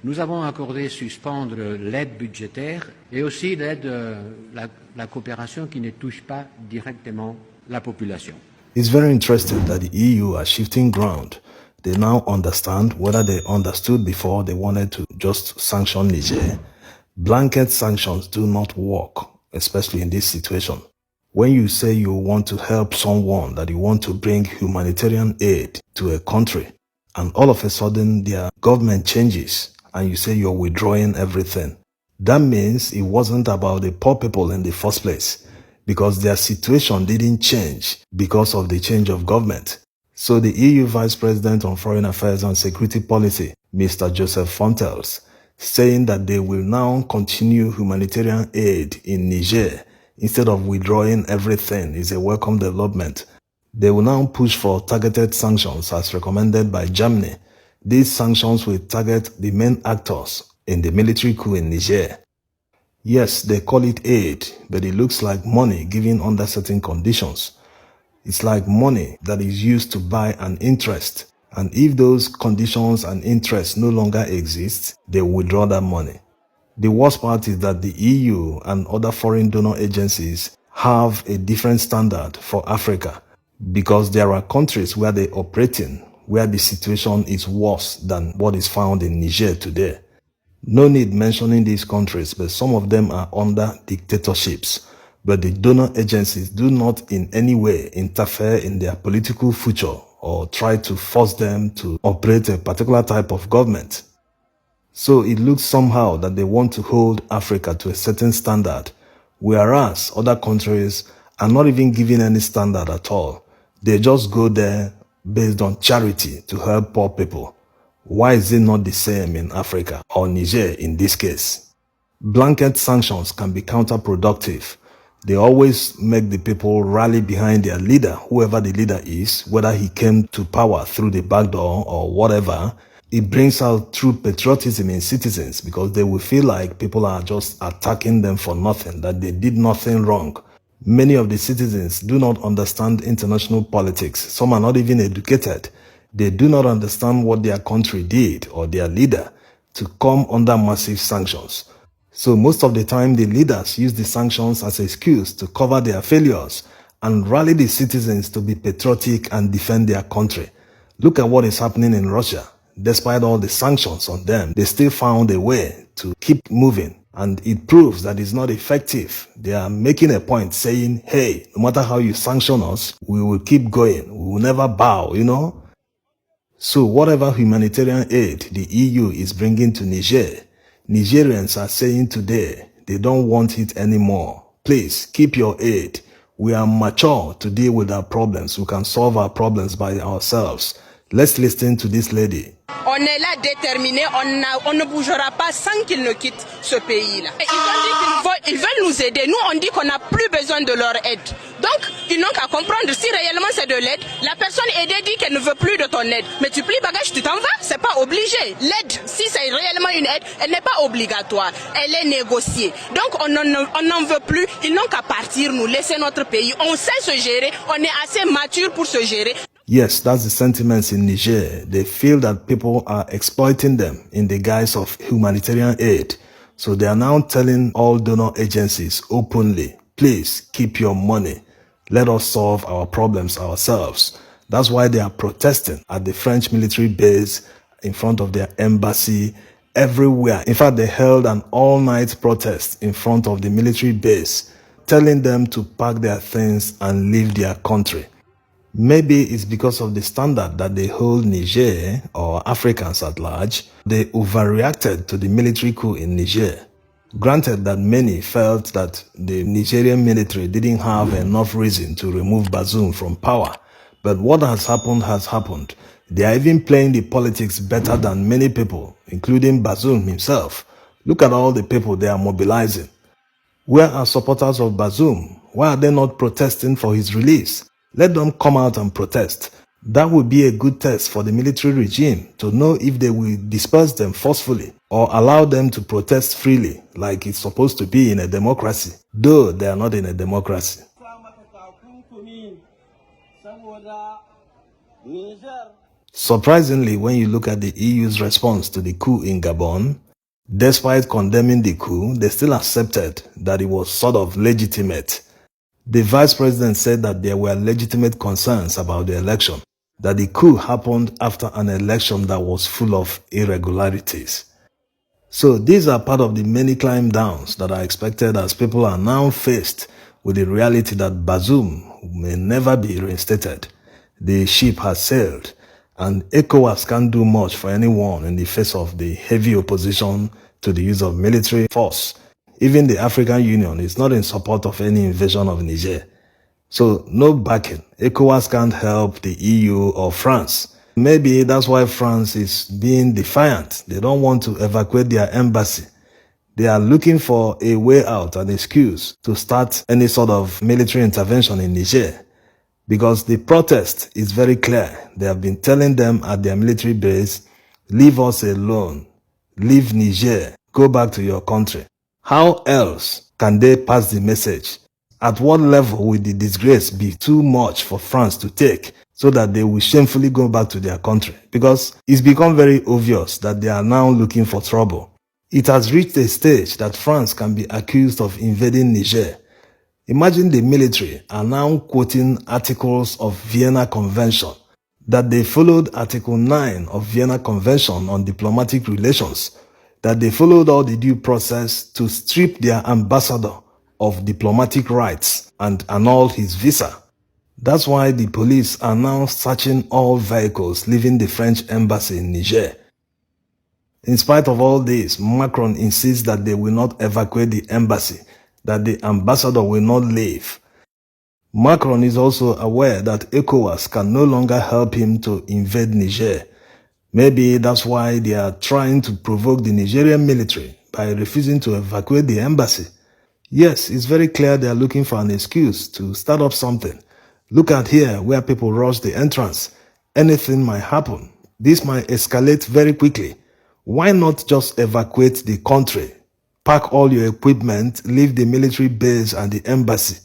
Nous avons accordé suspendre l'aide budgétaire et aussi l'aide, la coopération qui ne touche pas directement la population. It's very interesting that the EU are shifting ground. They now understand whether they understood before they wanted to just sanction Niger. Blanket sanctions do not work, especially in this situation. When you say you want to help someone, that you want to bring humanitarian aid to a country, and all of a sudden their government changes, and you say you're withdrawing everything, that means it wasn't about the poor people in the first place, because their situation didn't change because of the change of government. So the EU Vice President on Foreign Affairs and Security Policy, Mr. Joseph Fontels, saying that they will now continue humanitarian aid in Niger instead of withdrawing everything is a welcome development. They will now push for targeted sanctions as recommended by Germany. These sanctions will target the main actors in the military coup in Niger. Yes, they call it aid, but it looks like money given under certain conditions. It's like money that is used to buy an interest. And if those conditions and interests no longer exist, they will withdraw that money. The worst part is that the EU and other foreign donor agencies have a different standard for Africa, because there are countries where they operate in where the situation is worse than what is found in Niger today. No need mentioning these countries, but some of them are under dictatorships. But the donor agencies do not in any way interfere in their political future or try to force them to operate a particular type of government. So it looks somehow that they want to hold Africa to a certain standard, whereas other countries are not even giving any standard at all. They just go there based on charity to help poor people. Why is it not the same in Africa or Niger in this case? Blanket sanctions can be counterproductive. They always make the people rally behind their leader, whoever the leader is, whether he came to power through the back door or whatever. It brings out true patriotism in citizens because they will feel like people are just attacking them for nothing, that they did nothing wrong. Many of the citizens do not understand international politics. Some are not even educated. They do not understand what their country did or their leader to come under massive sanctions. So most of the time, the leaders use the sanctions as an excuse to cover their failures and rally the citizens to be patriotic and defend their country. Look at what is happening in Russia. Despite all the sanctions on them, they still found a way to keep moving. And it proves that it's not effective. They are making a point saying, hey, no matter how you sanction us, we will keep going. We will never bow, you know. So whatever humanitarian aid the EU is bringing to Niger, Nigerians are saying today they don't want it anymore. Please keep your aid. We are mature to deal with our problems. We can solve our problems by ourselves. Let's listen to this lady. On est là déterminés, on ne bougera pas sans qu'ils ne quittent ce pays-là. Ils veulent nous aider. Nous, on dit qu'on n'a plus besoin de leur aide. Donc, ils n'ont qu'à comprendre si réellement c'est de l'aide. La personne aidée dit qu'elle ne veut plus de ton aide. Mais tu plies bagage, tu t'en vas. C'est pas obligé. L'aide, si c'est réellement une aide, elle n'est pas obligatoire. Elle est négociée. Donc, on n'en veut plus. Ils n'ont qu'à partir, nous laisser notre pays. On sait se gérer. On est assez mature pour se gérer. Yes, that's the sentiments in Niger. They feel that people are exploiting them in the guise of humanitarian aid. So they are now telling all donor agencies openly, please keep your money. Let us solve our problems ourselves. That's why they are protesting at the French military base, in front of their embassy, everywhere. In fact, they held an all-night protest in front of the military base, telling them to pack their things and leave their country. Maybe it's because of the standard that they hold Niger or Africans at large. They overreacted to the military coup in Niger. Granted that many felt that the Nigerian military didn't have enough reason to remove Bazoum from power. But what has happened has happened. They are even playing the politics better than many people, including Bazoum himself. Look at all the people they are mobilizing. Where are supporters of Bazoum? Why are they not protesting for his release? Let them come out and protest. That would be a good test for the military regime to know if they will disperse them forcefully or allow them to protest freely like it's supposed to be in a democracy, though they are not in a democracy. Surprisingly, when you look at the EU's response to the coup in Gabon, despite condemning the coup, they still accepted that it was sort of legitimate. The vice president said that there were legitimate concerns about the election, that the coup happened after an election that was full of irregularities. So these are part of the many climb downs that are expected as people are now faced with the reality that Bazoum may never be reinstated. The ship has sailed, and ECOWAS can't do much for anyone in the face of the heavy opposition to the use of military force. Even the African Union is not in support of any invasion of Niger. So no backing. ECOWAS can't help the EU or France. Maybe that's why France is being defiant. They don't want to evacuate their embassy. They are looking for a way out, an excuse to start any sort of military intervention in Niger. Because the protest is very clear. They have been telling them at their military base, leave us alone, leave Niger, go back to your country. How else can they pass the message? At what level will the disgrace be too much for France to take so that they will shamefully go back to their country? Because it's become very obvious that they are now looking for trouble. It has reached a stage that France can be accused of invading Niger. Imagine the military are now quoting articles of Vienna Convention, that they followed Article 9 of Vienna Convention on diplomatic relations, that they followed all the due process to strip their ambassador of diplomatic rights and annul his visa. That's why the police are now searching all vehicles leaving the French embassy in Niger. In spite of all this, Macron insists that they will not evacuate the embassy, that the ambassador will not leave. Macron is also aware that ECOWAS can no longer help him to invade Niger. Maybe that's why they are trying to provoke the Nigerian military by refusing to evacuate the embassy. Yes, it's very clear they are looking for an excuse to start up something. Look at here where people rush the entrance. Anything might happen. This might escalate very quickly. Why not just evacuate the country? Pack all your equipment, leave the military base and the embassy.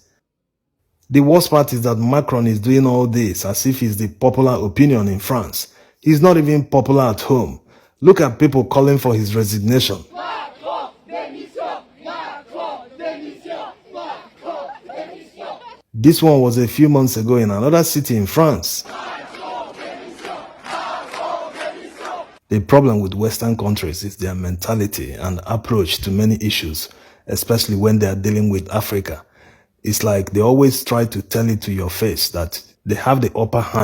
The worst part is that Macron is doing all this as if it's the popular opinion in France. He's not even popular at home. Look at people calling for his resignation. Macron, démission! Macron, démission! Macron, démission! This one was a few months ago in another city in France. The problem with Western countries is their mentality and approach to many issues, especially when they are dealing with Africa. It's like they always try to tell it to your face that they have the upper hand.